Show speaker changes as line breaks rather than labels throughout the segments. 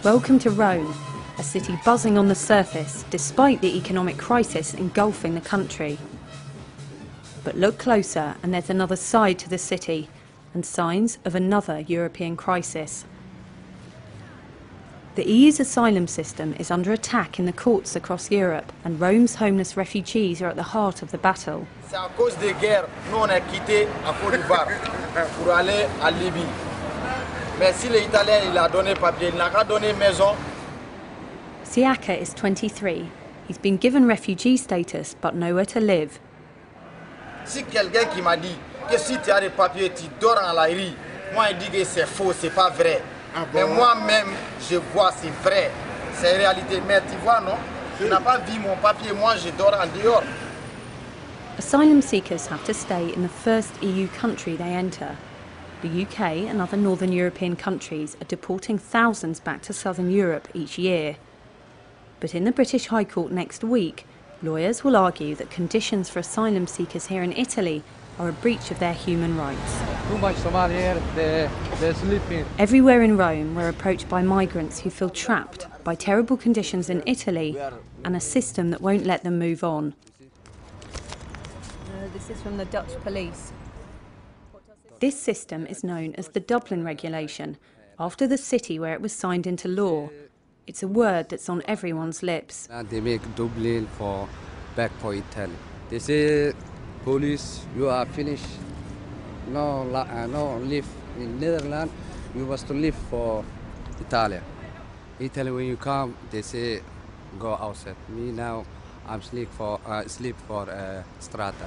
Welcome to Rome, a city buzzing on the surface despite the economic crisis engulfing the country. But look closer and there's another side to the city and signs of another European crisis. The EU's asylum system is under attack in the courts across Europe, and Rome's homeless refugees are at the heart of the battle.
C'est à cause des guerres, nous on a quitté à Côte d'Ivoire pour aller à Libye. Mais si l'Italien il a donné papier, il n'a qu'à donner maison.
Siaka is 23. He's been given refugee status but nowhere to live.
Si quelqu'un qui m'a dit que si tu as des papiers, tu dors en la rue, moi il dit que c'est faux, c'est pas vrai. Mais moi-même, je vois c'est vrai, c'est réalité. Mais tu vois non, je n'ai pas vu mon papier, moi je dors en dehors.
Asylum seekers have to stay in the first EU country they enter. The UK and other northern European countries are deporting thousands back to southern Europe each year. But in the British High Court next week, lawyers will argue that conditions for asylum seekers here in Italy are a breach of their human rights.
Too much Somali here, they're sleeping.
Everywhere in Rome, we're approached by migrants who feel trapped by terrible conditions in Italy and a system that won't let them move on. This is from the Dutch police. This system is known as the Dublin Regulation, after the city where it was signed into law. It's a word that's on everyone's lips.
They make Dublin back for Italy. They say, police, you are finished. No live in Netherlands. You must live for Italy. Italy, when you come, they say, go outside. Me now, I'm sleep for strata.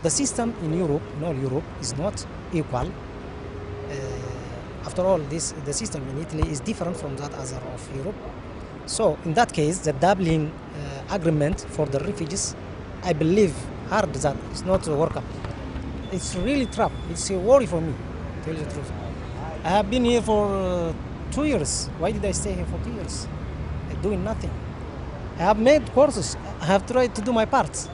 The system in Europe, in all Europe, is not equal. After all, the system in Italy is different from that other of Europe. So, in that case, the Dublin agreement for the refugees, I believe hard that it's not workable. It's really trap. It's a worry for me, to tell you the truth. I have been here for 2 years. Why did I stay here for 2 years? Doing nothing. I have made courses. I have tried to do my part,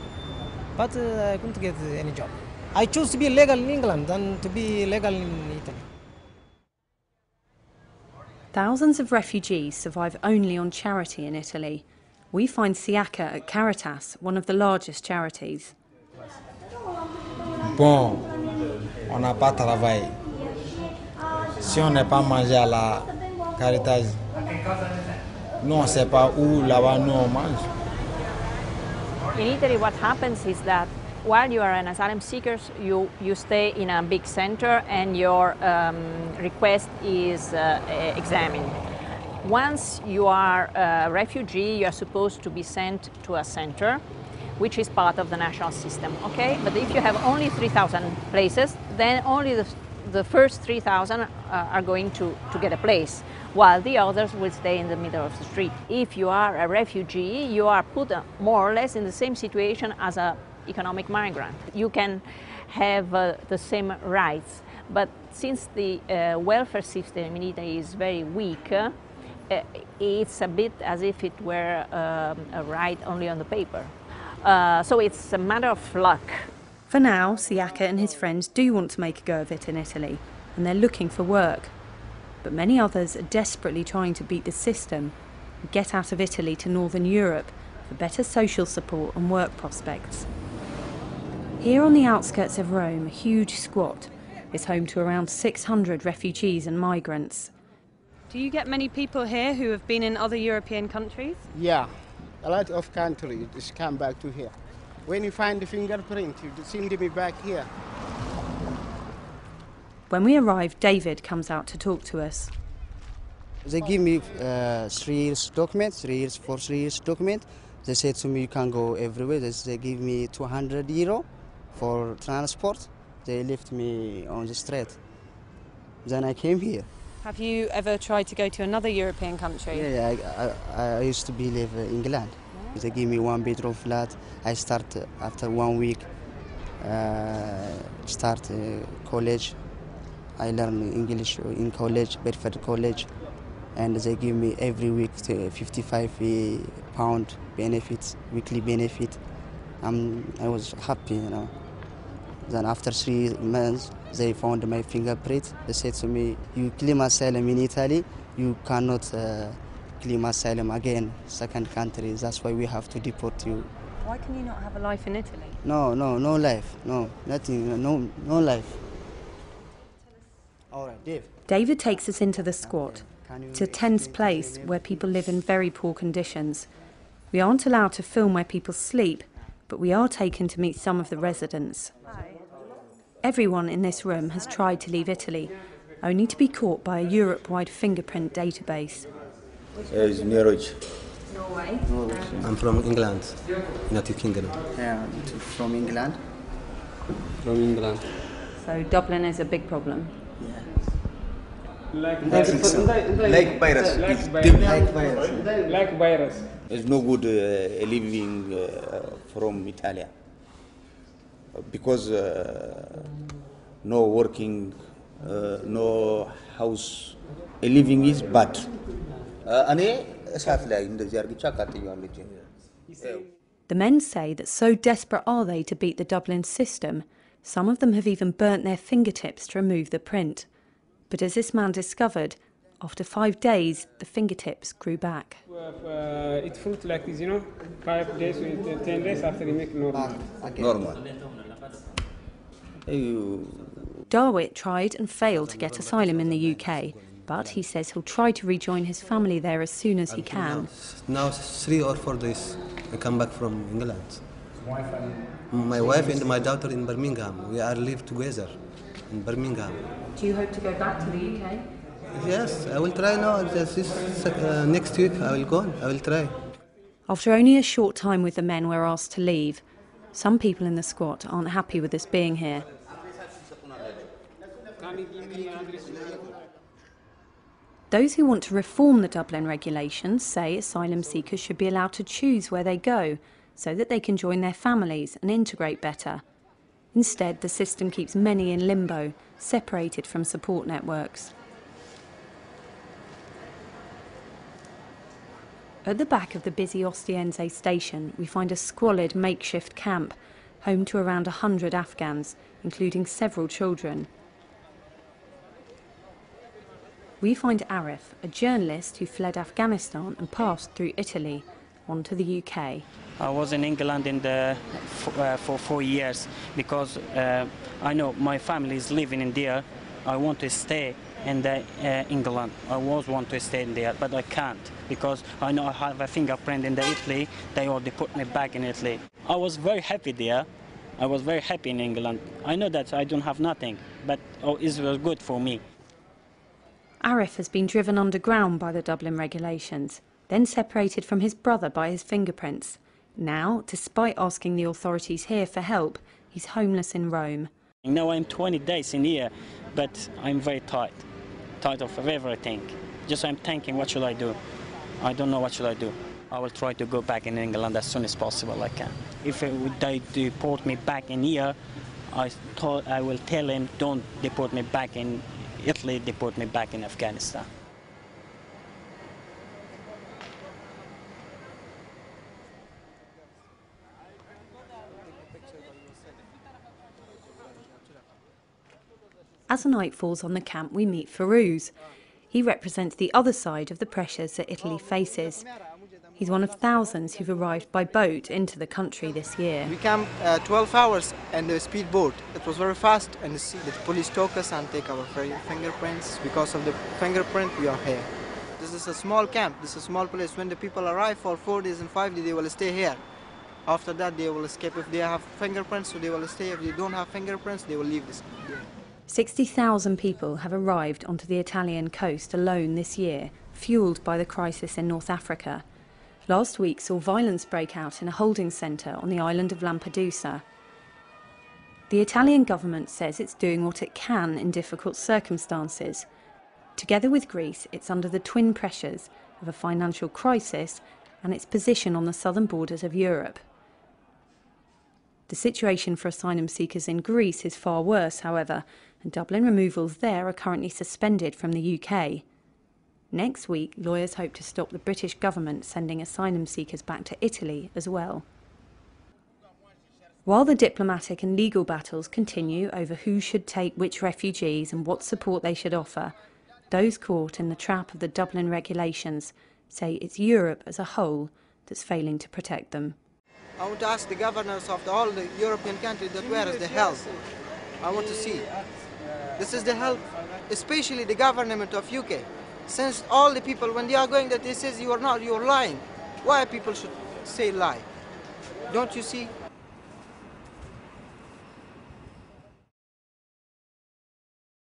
but I couldn't get any job. I choose to be legal in England than to be legal in Italy.
Thousands of refugees survive only on charity in Italy. We find Siaka at Caritas, one of the largest charities.
Bon, on n'a pas travaillé. Si on n'est pas mangé à la Caritas, nous on ne sait pas où là-bas nous on mange.
In Italy, what happens is that while you are an asylum seeker, you stay in a big center and your request is examined. Once you are a refugee, you are supposed to be sent to a center, which is part of the national system, okay? But if you have only 3,000 places, then only the first 3,000 are going to get a place, while the others will stay in the middle of the street. If you are a refugee, you are put more or less in the same situation as an economic migrant. You can have the same rights, but since the welfare system in Italy is very weak, it's a bit as if it were a right only on the paper. So it's a matter of luck.
For now, Siaka and his friends do want to make a go of it in Italy, and they're looking for work. But many others are desperately trying to beat the system and get out of Italy to Northern Europe for better social support and work prospects. Here on the outskirts of Rome, a huge squat is home to around 600 refugees and migrants. Do you get many people here who have been in other European countries?
Yeah, a lot of countries just come back to here. When you find the fingerprint, you seem to be back here.
When we arrive, David comes out to talk to us.
They give me 3 years document, 3 years for 3 years document. They said to me, you can go everywhere. They give me €200 for transport. They left me on the street. Then I came here.
Have you ever tried to go to another European country?
Yeah, I used to live in England. Yeah. They give me 1-bedroom flat. I start after 1 week, start college. I learn English in college, Bedford College, and they give me every week £55 benefits, weekly benefit. I was happy, you know. Then after 3 months, they found my fingerprint. They said to me, you claim asylum in Italy,
you cannot claim asylum again, second country. That's why we have to deport you.
Why can you not have a life in Italy?
No life, no, nothing, no life. All right, Dave.
David takes us into the squat. It's a tense place where people live in very poor conditions. We aren't allowed to film where people sleep, but we are taken to meet some of the residents. Everyone in this room has tried to leave Italy, only to be caught by a Europe-wide fingerprint database.
It's Norway.
Norway?
I'm from England, United Kingdom.
Yeah, from England.
From England.
So Dublin is a big problem.
Like virus.
Like virus.
It's no good living from Italy because no working, no house. Living is bad.
The men say that so desperate are they to beat the Dublin system, some of them have even burnt their fingertips to remove the print. But as this man discovered, after 5 days, the fingertips grew back.
It fruit like this, 5 days, 10 days after you make normal.
Normal.
Darwit tried and failed to get asylum in the UK, but he says he'll try to rejoin his family there as soon as he can.
Now 3 or 4 days I come back from England. My wife and my daughter in Birmingham. We are live together in Birmingham.
Do you hope to go back to the UK?
Yes, I will try now. Next week I will go. I will try.
After only a short time with the men, we're asked to leave. Some people in the squat aren't happy with us being here. Those who want to reform the Dublin regulations say asylum seekers should be allowed to choose where they go so that they can join their families and integrate better. Instead, the system keeps many in limbo, separated from support networks. At the back of the busy Ostiense station, we find a squalid makeshift camp, home to around 100 Afghans, including several children. We find Arif, a journalist who fled Afghanistan and passed through Italy onto the UK.
I was in England for 4 years because I know my family is living in there. I want to stay in England. I want to stay in there, but I can't because I know I have a fingerprint in Italy. They already put me back in Italy. I was very happy there. I was very happy in England. I know that I don't have nothing, but it was good for me.
Arif has been driven underground by the Dublin regulations, then separated from his brother by his fingerprints. Now, despite asking the authorities here for help, he's homeless in Rome.
Now I'm 20 days in here, but I'm very tired of everything. Just I'm thinking, what should I do? I don't know what should I do. I will try to go back in England as soon as possible I can. If they deport me back in here, I will tell him, don't deport me back in Italy, deport me back in Afghanistan.
As the night falls on the camp, we meet Farouz. He represents the other side of the pressures that Italy faces. He's one of thousands who've arrived by boat into the country this year.
We camped 12 hours in the speedboat. It was very fast, and the police took us and take our fingerprints. Because of the fingerprint, we are here. This is a small camp. This is a small place. When the people arrive for 4 days and 5 days, they will stay here. After that, they will escape. If they have fingerprints, so they will stay. If they don't have fingerprints, they will leave this.
60,000 people have arrived onto the Italian coast alone this year, fuelled by the crisis in North Africa. Last week saw violence break out in a holding centre on the island of Lampedusa. The Italian government says it's doing what it can in difficult circumstances. Together with Greece, it's under the twin pressures of a financial crisis and its position on the southern borders of Europe. The situation for asylum seekers in Greece is far worse, however, and Dublin removals there are currently suspended from the UK. Next week, lawyers hope to stop the British government sending asylum seekers back to Italy as well. While the diplomatic and legal battles continue over who should take which refugees and what support they should offer, those caught in the trap of the Dublin regulations say it's Europe as a whole that's failing to protect them.
I want to ask the governors of all the European countries that where is the help? I want to see. This is the help, especially the government of UK. Since all the people, when they are going that they says you are not, you are lying. Why people should say lie? Don't you see?